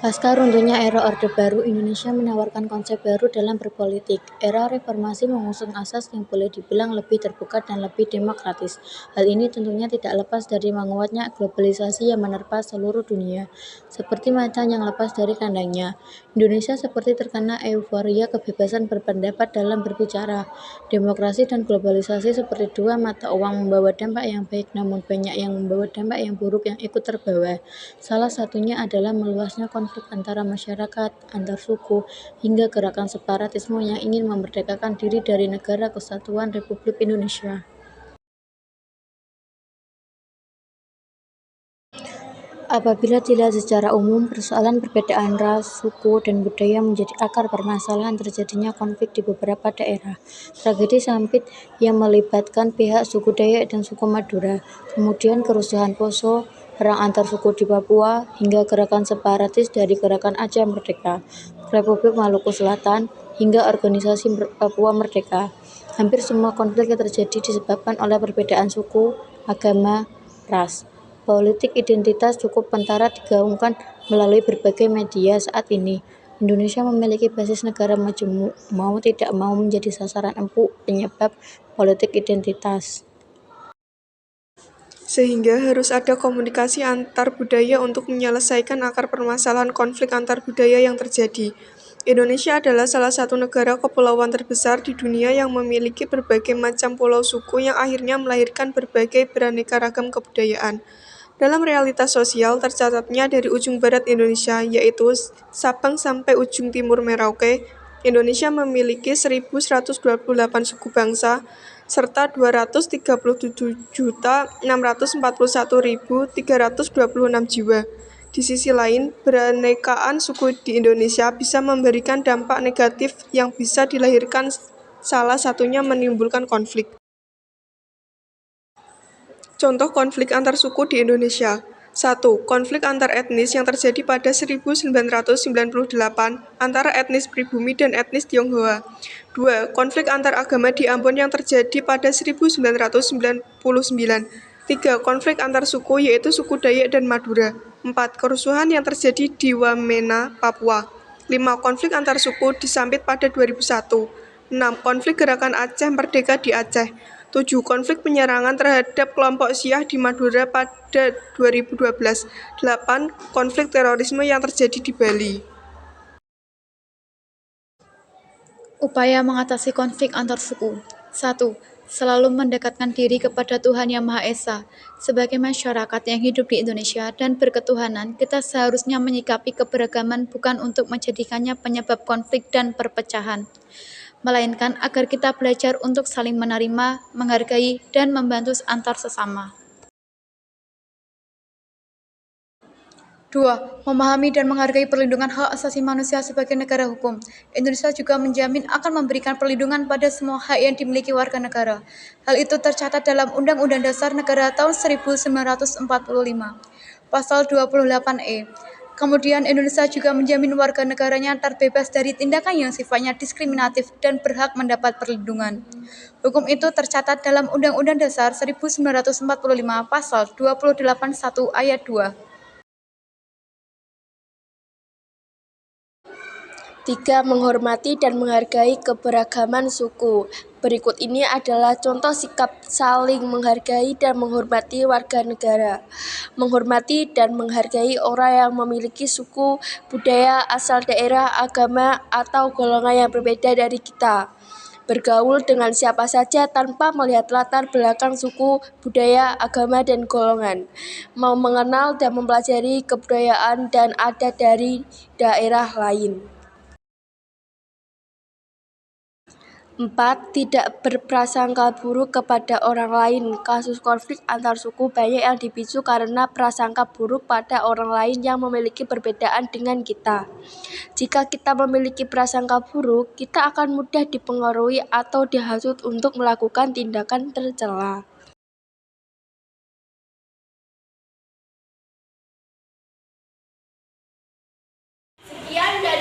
Pasca runtuhnya era Orde Baru, Indonesia menawarkan konsep baru dalam berpolitik. Era reformasi mengusung asas yang boleh dibilang lebih terbuka dan lebih demokratis. Hal ini tentunya tidak lepas dari menguatnya globalisasi yang menerpa seluruh dunia. Seperti macan yang lepas dari kandangnya, Indonesia seperti terkena euforia kebebasan berpendapat dalam berbicara. Demokrasi dan globalisasi seperti dua mata uang membawa dampak yang baik, namun banyak yang membawa dampak yang buruk yang ikut terbawa. Salah satunya adalah meluasnya konflik antara masyarakat, antar suku, hingga gerakan separatisme yang ingin memerdekakan diri dari Negara Kesatuan Republik Indonesia. Apabila dilihat secara umum, persoalan perbedaan ras, suku, dan budaya menjadi akar permasalahan terjadinya konflik di beberapa daerah. Tragedi Sampit yang melibatkan pihak suku Dayak dan suku Madura, kemudian kerusuhan Poso, perang antar suku di Papua, hingga gerakan separatis dari Gerakan Aceh Merdeka, Republik Maluku Selatan, hingga organisasi Papua Merdeka. Hampir semua konflik yang terjadi disebabkan oleh perbedaan suku, agama, ras. Politik identitas cukup pentara digaungkan melalui berbagai media saat ini. Indonesia memiliki basis negara majemuk, mau tidak mau menjadi sasaran empuk penyebab politik identitas. Sehingga harus ada komunikasi antar budaya untuk menyelesaikan akar permasalahan konflik antar budaya yang terjadi. Indonesia adalah salah satu negara kepulauan terbesar di dunia yang memiliki berbagai macam pulau suku yang akhirnya melahirkan berbagai beraneka ragam kebudayaan. Dalam realitas sosial, tercatatnya dari ujung barat Indonesia, yaitu Sabang sampai ujung timur Merauke, Indonesia memiliki 1.128 suku bangsa, serta 237.641.326 jiwa. Di sisi lain, beraneka suku di Indonesia bisa memberikan dampak negatif yang bisa dilahirkan, salah satunya menimbulkan konflik. Contoh konflik antar suku di Indonesia. 1. Konflik antar etnis yang terjadi pada 1998 antara etnis pribumi dan etnis Tionghoa. 2. Konflik antar agama di Ambon yang terjadi pada 1999. 3. Konflik antar suku yaitu suku Dayak dan Madura. 4. Kerusuhan yang terjadi di Wamena, Papua. 5. Konflik antar suku di Sampit pada 2001. 6. Konflik gerakan Aceh Merdeka di Aceh. 7. Konflik penyerangan terhadap kelompok Syiah di Madura pada 2012. 8. Konflik terorisme yang terjadi di Bali. Upaya mengatasi konflik antar suku. 1. Selalu mendekatkan diri kepada Tuhan Yang Maha Esa. Sebagai masyarakat yang hidup di Indonesia dan berketuhanan, kita seharusnya menyikapi keberagaman bukan untuk menjadikannya penyebab konflik dan perpecahan, melainkan agar kita belajar untuk saling menerima, menghargai, dan membantu antar sesama. 2. Memahami dan menghargai perlindungan hak asasi manusia sebagai negara hukum. Indonesia juga menjamin akan memberikan perlindungan pada semua hak yang dimiliki warga negara. Hal itu tercatat dalam Undang-Undang Dasar Negara tahun 1945, Pasal 28E. Kemudian Indonesia juga menjamin warga negaranya terbebas dari tindakan yang sifatnya diskriminatif dan berhak mendapat perlindungan. Hukum itu tercatat dalam Undang-Undang Dasar 1945 Pasal 28(1) Ayat 2. 3. Menghormati dan menghargai keberagaman suku. Berikut ini adalah contoh sikap saling menghargai dan menghormati warga negara. Menghormati dan menghargai orang yang memiliki suku, budaya, asal daerah, agama, atau golongan yang berbeda dari kita. Bergaul dengan siapa saja tanpa melihat latar belakang suku, budaya, agama, dan golongan. Mau mengenal dan mempelajari kebudayaan dan adat dari daerah lain. 4. Tidak berprasangka buruk kepada orang lain. Kasus konflik antar suku banyak yang dipicu karena prasangka buruk pada orang lain yang memiliki perbedaan dengan kita. Jika kita memiliki prasangka buruk, kita akan mudah dipengaruhi atau dihasut untuk melakukan tindakan tercela. Sekian dari